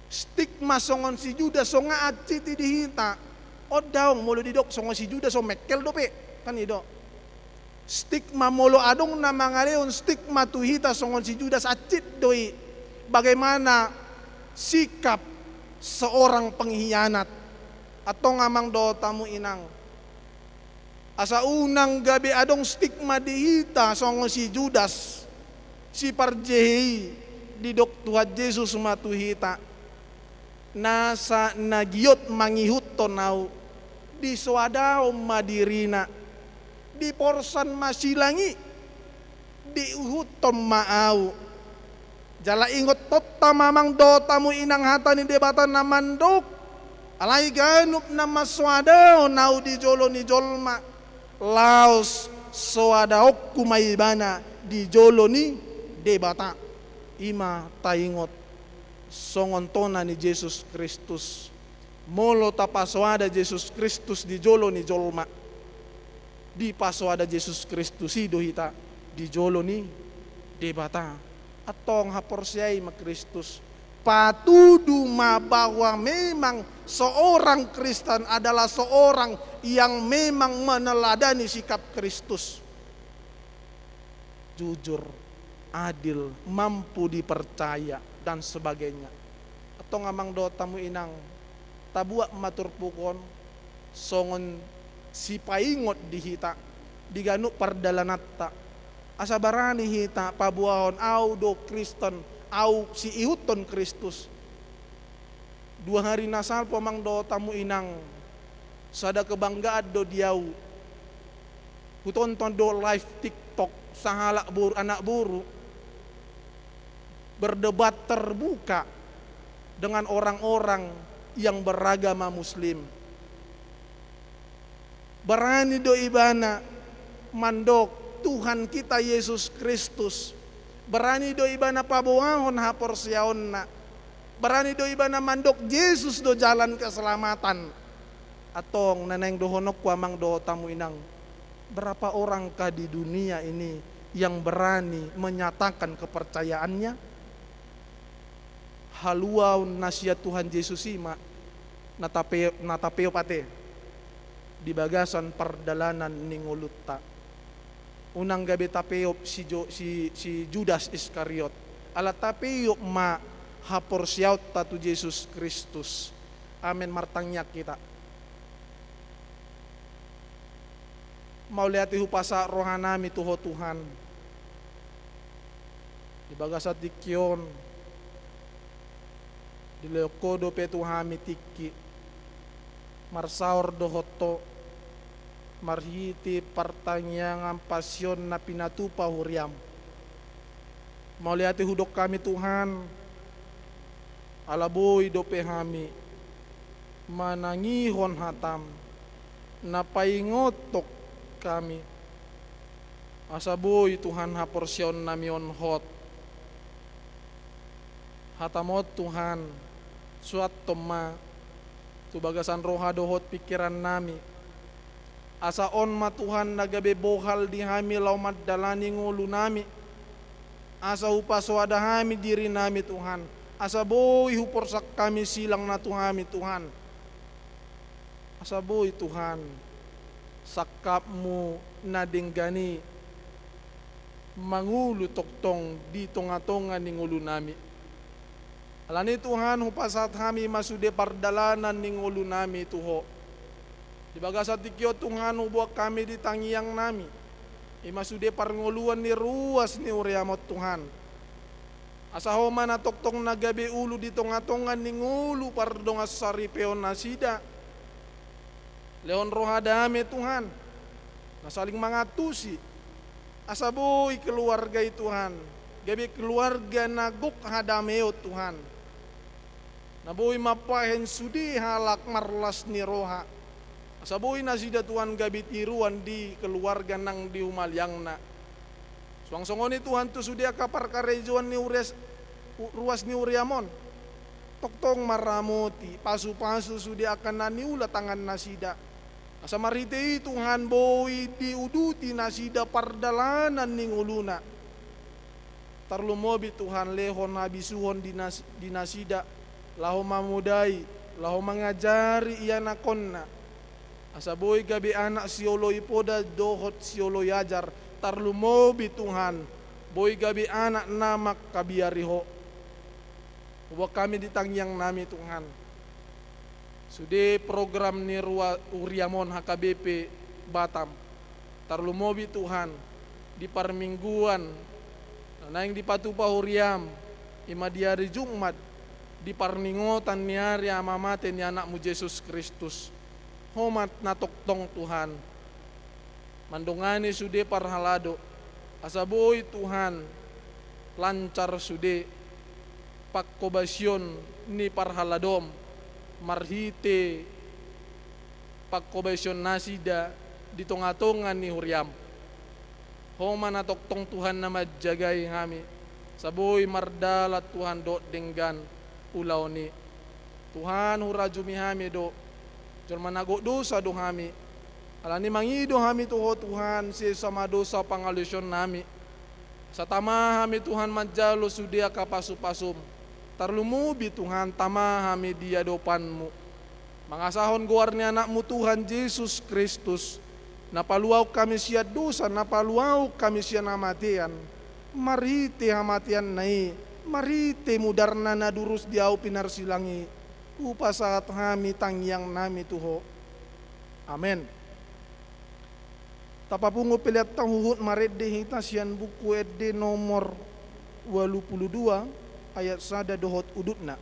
Stigma songon si Judas so nga aciti dihita. O daong molo didok songo si Judas so mekel do pe. Kan ido. Stigma molo adong na mangaleon stigma tuhita songon si Judas acit doi. Bagaimana sikap seorang pengkhianat atau ngamang do tamu inang. Asa unang gabi adong stigma dihita songon si Judas si parjehi didok Tuhan Yesus matuhita. Nasa nagyot mangihut tonau di suadao madirina di porsan masilangi di uhutom maau jala ingot totta mamang do tamu inang hata ni debatan namandok alai ganup nama suadao nau di jolo ni jolma laos suadaok kumaibana di jolo ni debata ima taingot songontona ni Yesus Kristus molo tapaswada Yesus Kristus di jolo ni jolma di paswada Yesus Kristus hido hita di jolo ni debata atong haporsiay ma Kristus patudu ma bahwa memang seorang Kristen adalah seorang yang memang meneladani sikap Kristus jujur, adil, mampu dipercaya dan sebagainya. Atau ngamang do tamu inang tabuak matur pukon songon si paingot dihita diganuk pardalanatta asa barani hita pabuahon au do Kristen au si ihuton Kristus 2 hari nasal pomang do tamu inang sada kebanggaan do diau hutonton do live TikTok sahalak buru anak buru berdebat terbuka dengan orang-orang yang beragama Muslim. Berani do ibana mandok Tuhan kita Yesus Kristus. Berani do ibana pabuahon hapor siaonna. Berani do ibana mandok Yesus do jalan keselamatan. Atong neneng dohonok kuamang do tamu inang. Berapa orangkah di dunia ini yang berani menyatakan kepercayaannya? haluau nasihat Tuhan Yesus ima natapeo pate di bagasan pardalanan ningulutta. Unang gabi tapeo si Judas Iskariot. Ala tapeo ma haporsiaut tatu Yesus Kristus. Amin, martangyak kita. Mau lihat hupasa rohanami tuho Tuhan. Di bagasat dikyon. Di leokodo petuhami tiki. Marsaor dohoto. Marhiti pertanyaan pasyon na pinatupa huriam. Mau lihat hudok kami Tuhan. Alaboy dope hami. Manangihon hatam. Napaingotok kami. Asaboy Tuhan haporsyon nami on hot. Hatamot Tuhan. Suat toma. Tubagasan roha dohot pikiran nami. Asa on ma Tuhan nagabe bohal di hami lau madalani ngulu nami. Asa upaswada hami diri nami Tuhan. Asa boy huporsak kami silang na Tuhami Tuhan. Asa boy Tuhan. Sakapmu nadinggani mangulu toktong di tonga-tonga ning ulo nami. Alani Tuhan hupasat kami masude pardalanan ning ulo nami tuho. Di bagasat dikyo Tuhan hubuak kami di tangiang nami. Imasude parnguluan ni ruas ni uriamot Tuhan. Asahoma na toktong nagabi ulo di tonga-tonga ning ulo pardongas saripeon nasida. Leon rohadame Tuhan, na saling mangatusi. Asaboy keluarga Tuhan, gabi keluarga naguk hadameo Tuhan. Naboy mapahen sudi halak marlas ni roha. Asaboy nasida Tuhan gabi tiruan di keluarga nang di umalyangna. Suang-songoni Tuhan tu sudia kapar karejuan ni ruas ni uriamon. Toktong maramoti, pasu-pasu sudia akan naniula tangan nasida. Asa marite Tuhan boy diuduti nasida pardalanan ning uluna. Tarlumobi Tuhan lehon habisuhon di nasida. Laho mamudai, laho mangajari iya nakonna. Asa boy gabi anak siolo ipoda dohot siolo yajar. Tarlumobi Tuhan, boy gabi anak namak kabiariho. Huwag kami ditangyang nami Tuhan. Sude program ni Uriamon HKBP Batam. Tarlumobi Tuhan di parmingguan. Na yang di patupa Uriam ima di hari Jumat di parningotan ni hari amamate ni anakmu Yesus Kristus. Homat na toktong Tuhan. Mandongani sude parhalado. Asaboy Tuhan lancar sude pakkobasyon ni parhaladom. Marhite pakkobasyon nasida di tonga-tonga ni Huriam. Homa na toktong Tuhan na madjagay kami. Saboy mardalat Tuhan do denggan ulaw ni. Tuhan hurajumi kami do. Jerman nago dosa do kami. Alani mangido kami tuho Tuhan si sama dosa pangalusyon nami. Sa tama kami Tuhan madjalo sudia kapasu-pasum. Tarlumubi Tuhan tama kami di adopanmu. Mangasahon guar ni anakmu Tuhan Yesus Kristus. Napaluaw kami siya dosa, napaluaw kami siya namatian. Marite hamatian nai, marite mudarna na durus diaw pinarsilangi. Upasat kami tangyang nami tuho. Amen. Tapapungo pilihat tahuhut maret dehita siyan buku ede nomor 82 ayat sada dohot udutna.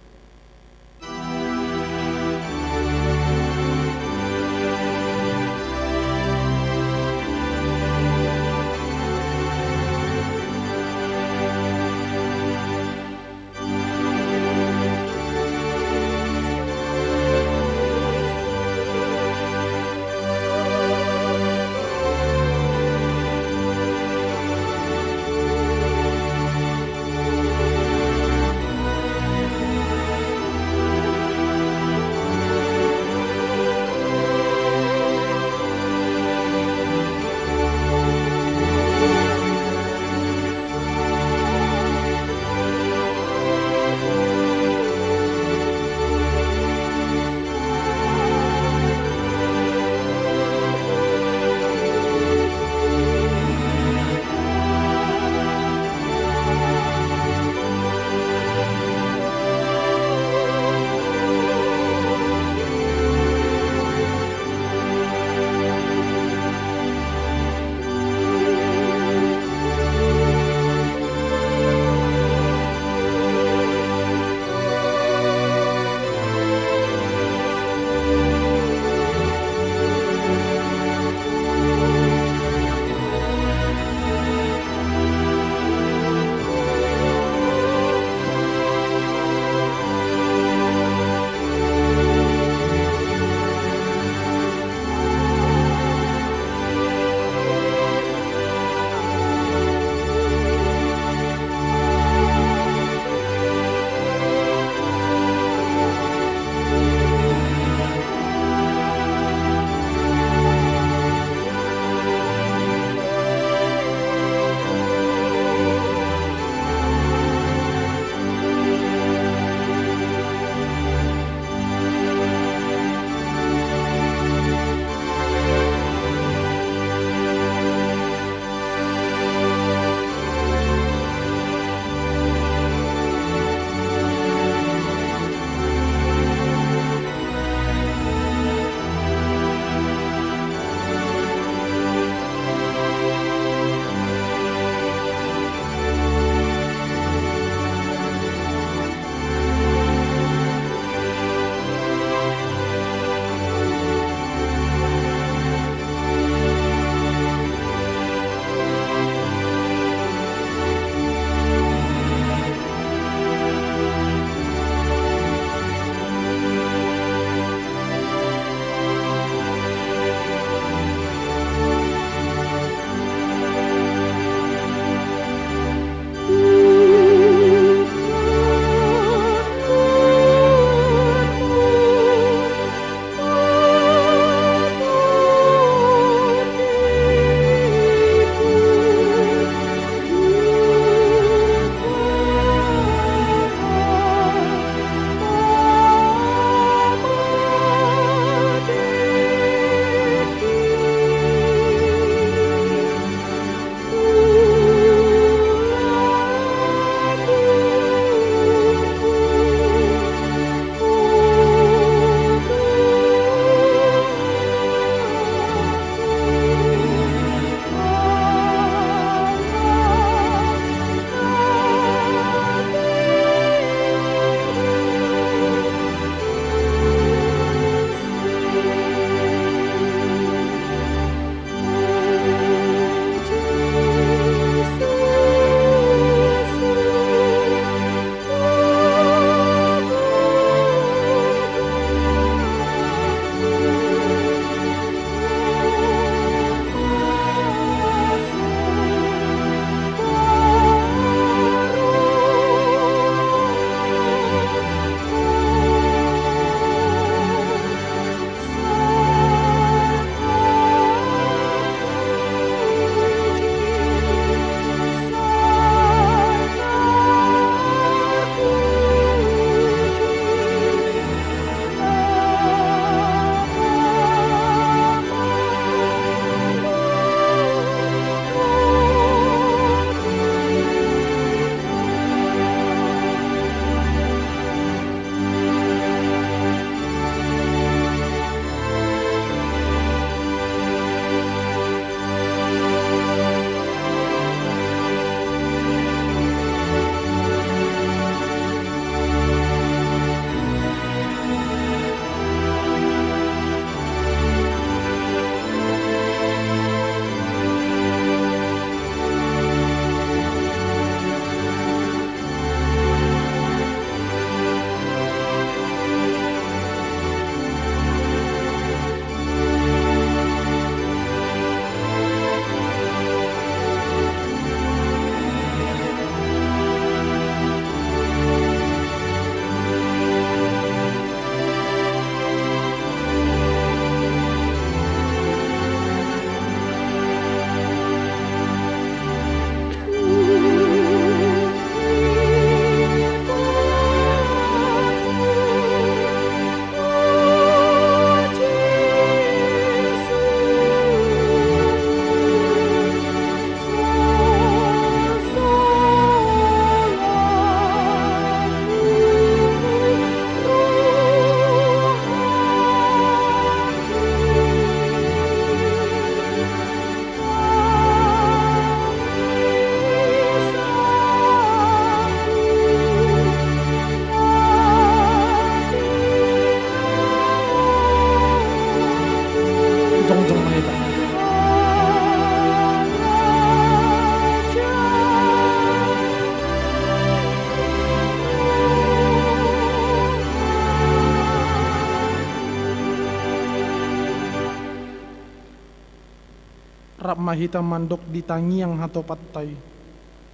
rap mahita mandok di tangiang hato patay.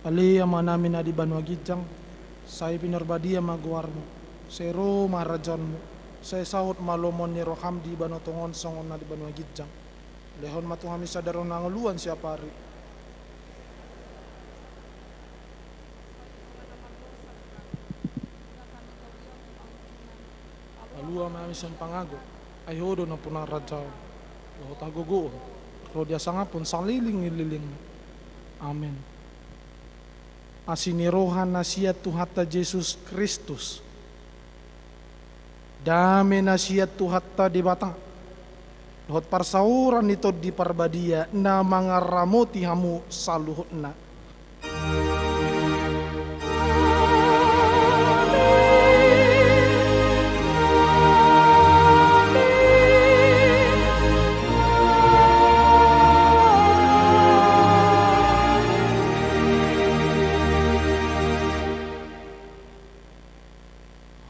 Alia manamin adi banwa gijang, saya pinarbadia maguarmu, sero marajonmu, saya saut malomon ni roham di banotongon songon na di banwa gijang. Lehon matungami sadaron nanguluan siapa hari. Alua mamisan pangago, ayodo na punang rajao, lo tagogo, rodia sangapun sangliling nililing. Amin. Asini rohan nasiat Tuhata Yesus Kristus. Dame nasiat Tuhata di batang. Lohot parsauran itu di parbadia na mangaramoti hamu saluhutna.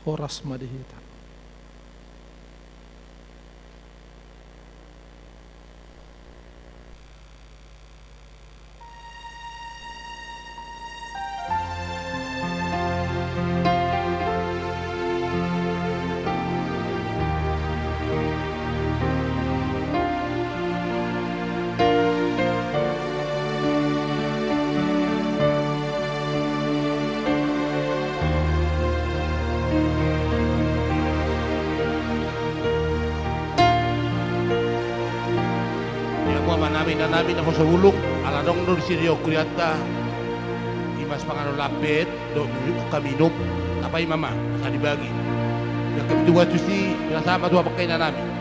Horas madihita. Namin na sa ulok aladong do sirio kuriata imas pangano lapet do kaminom apay mama sa dibagi yang kedua tu si sama dua pakai namin